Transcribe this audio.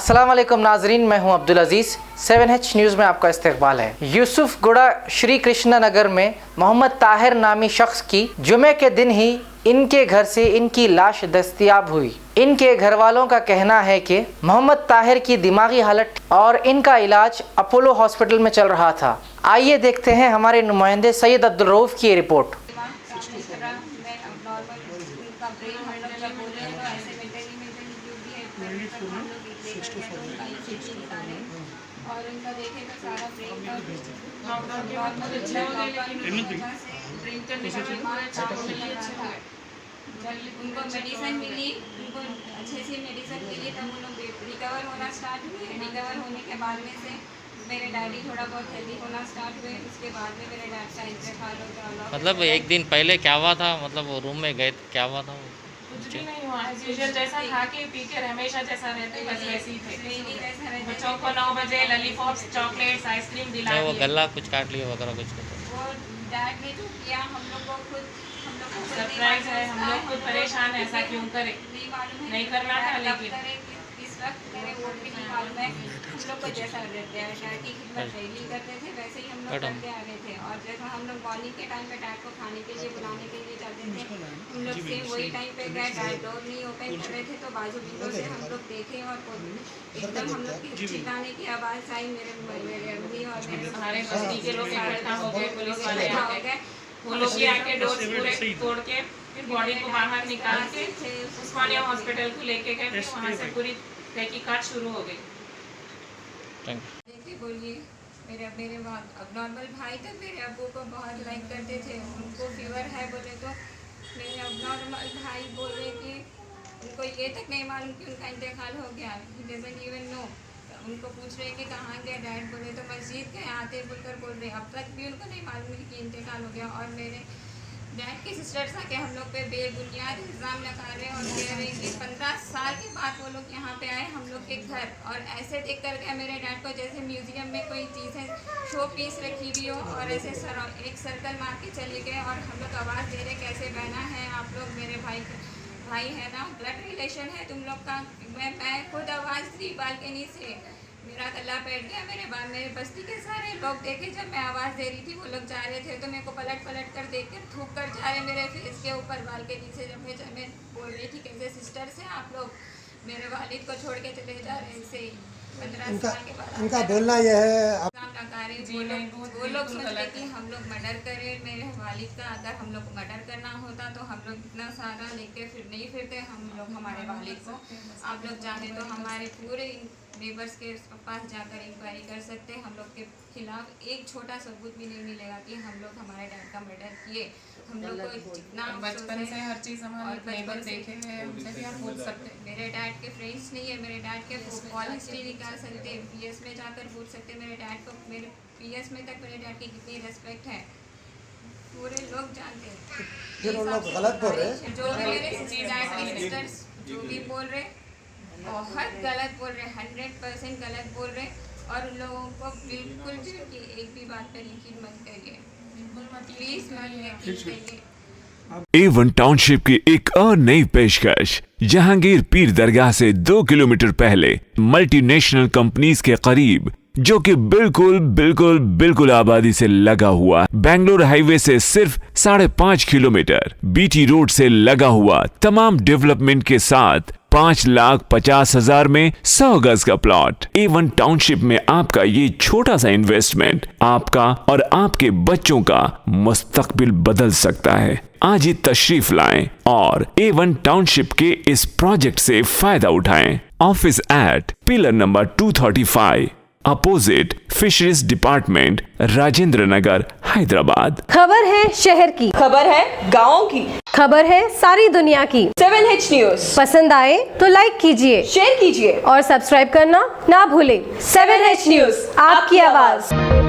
अस्सलाम वालेकुम नाजरीन, मैं हूं अब्दुल अजीज़। 7H न्यूज़ में आपका इस्तकबाल है। यूसुफगुड़ा श्री कृष्ण नगर में मोहम्मद ताहिर नामी शख्स की जुमे के दिन ही इनके घर से इनकी लाश दस्तयाब हुई। इनके घर वालों का कहना है कि मोहम्मद ताहिर की दिमागी हालत और इनका इलाज अपोलो हॉस्पिटल में चल रहा था। आइए देखते हैं हमारे नुमाइंदे सैयद अब्दुल रऊफ की रिपोर्ट। और उनका देखे तो सारा ब्रेन उनको मेडिसिन मिली, उनको अच्छे से मेडिसिन मिली, तब उन लोग रिकवर होना स्टार्ट हुए। रिकवर होने के बाद में से मेरे डैडी थोड़ा बहुत हेल्दी होना स्टार्ट हुए। उसके बाद में मेरे डैड का इंतकाल हो गया। मतलब एक दिन पहले क्या हुआ था? मतलब वो रूम में गए क्या हुआ था? कुछ भी नहीं हुआ, जैसा खा के पी के हमेशा जैसा रहते बस वैसे ही थे। बच्चों को 9 बजे लॉलीपॉप्स, चॉकलेट्स, आइसक्रीम दिला वो गला कुछ काट लिया वगैरह कुछ? वो डैड ने जो किया हम लोग को खुद सरप्राइज है। हम लोग खुद परेशान है, ऐसा क्यों करे? नहीं मालूम है, नहीं करना था, लेकिन इस वक्त मेरे को भी नहीं मालूम है। हम लोग को जैसा रहते हैं डैड की खिदमत डेली करते थे, वैसे ही हम लोग करते आ गए थे। और जैसा हम लोग मॉर्निंग के टाइम पे डैड को खाने के लिए बुलाने के लिए जाते थे, हम लोग से वही टाइम पे गए। डैड डोर नहीं ओपन कर रहे थे तो बाजू विंडो से हम लोग देखे और एकदम हम लोग की चिल्लाने की आवाज़ आई। मेरे अम्मी और मेरे हमारे बस्ती के लोग इकट्ठा हो गए, पुलिस वाले आ गए। वो लोग भी आके डोर पूरे तोड़ के फिर बॉडी को बाहर निकाल के उस्मानिया हॉस्पिटल को लेके गए। फिर वहाँ से पूरी तहकीकात शुरू हो गई। देखिए बोलिए, मेरे अब नॉर्मल भाई थे, मेरे अब्बू को बहुत लाइक करते थे। उनको फीवर है बोले तो मेरे अब नॉर्मल भाई बोल रहे कि उनको ये तक नहीं मालूम कि उनका इंतकाल हो गया। He doesn't even know. उनको पूछ रहे कि कहाँ गए डैड, बोले तो मस्जिद गए आते बोलकर बोल रहे। अब तक भी उनको नहीं मालूम है कि इंतकाल हो गया। और मेरे डैड की सिस्टर्स आके हम लोग पे बेबुनियाद इल्ज़ाम लगा रहे हैं और कह रहे हैं कि 15 साल के बाद वो लोग यहाँ पे आए हम लोग के घर और ऐसे देख कर गए मेरे डैड को जैसे म्यूज़ियम में कोई चीज़ें शो पीस रखी हुई हो, और ऐसे एक सर्कल मार के चले गए। और हम लोग आवाज़ दे रहे कैसे बहना है आप लोग, मेरे भाई है ना, ब्लड रिलेशन है तुम लोग का। मैं खुद आवाज़ दी बालकनी से, मेरा गला बैठ गया। मेरे बस्ती के सारे लोग देखे जब मैं आवाज़ दे रही थी, वो लोग जा रहे थे तो मेरे को पलट कर देख कर थूक कर जा रहे मेरे फेस के ऊपर बालकनी से। जब मैं बोल रही थी कैसे सिस्टर से आप लोग मेरे वालिद को छोड़ के चले जा रहे ऐसे ही 15 साल के बाद। उनका बोलना यह है वो लोग सोच रहे कि हम लोग मर्डर करें मेरे वालिद का। अगर हम लोग को मर्डर करना होता तो हम लोग इतना सारा लेके फिर नहीं फिरते हम लोग हमारे वालिद को। आप लोग चाहे तो हमारे पूरे नेबर्स के पास जाकर इंक्वायरी कर सकते हैं। हम लोग के खिलाफ एक छोटा सबूत भी नहीं मिलेगा कि हम लोग हमारे डैड का मर्डर किए। हम लोग को जितना बचपन से हर चीज़ हमारे नेबर देखे हैं, उनसे भी आप पूछ सकते हैं। मेरे डैड के फ्रेंड्स नहीं है, मेरे डैड के कॉल हिस्ट्री निकाल सकते हैं, PS में जाकर पूछ सकते हैं मेरे डैड को। मेरे PS में तक मेरे डैड की कितनी रेस्पेक्ट है पूरे लोग जानते हैं। फिर वो लोग गलत बोल रहे हैं, जो भी मेरे सिस्टर्स जो भी बोल रहे बहुत गलत बोल रहे, 100% गलत बोल रहे। और उन लोगों को बिल्कुल भी एक भी बात पर यकीन मत करिए, प्लीज मत यकीन करिए। A1 टाउनशिप की एक और नई पेशकश। जहांगीर पीर दरगाह से 2 किलोमीटर पहले मल्टीनेशनल कंपनीज के करीब, जो कि बिल्कुल आबादी से लगा हुआ, बेंगलोर हाईवे से सिर्फ 5.5 किलोमीटर, BT रोड से लगा हुआ, तमाम डेवलपमेंट के साथ 5,50,000 में 100 गज का प्लॉट। A1 टाउनशिप में आपका ये छोटा सा इन्वेस्टमेंट आपका और आपके बच्चों का मुस्तकबिल बदल सकता है। आज ही तशरीफ लाएं और A1 टाउनशिप के इस प्रोजेक्ट से फायदा उठाएं। Office at pillar number 235 opposite fisheries department, Rajendra Nagar, Hyderabad. खबर है शहर की, खबर है गाँव की, खबर है सारी दुनिया की। 7H न्यूज़ पसंद आए तो लाइक कीजिए, शेयर कीजिए और सब्सक्राइब करना ना भूलें। 7H न्यूज़, आपकी आवाज़।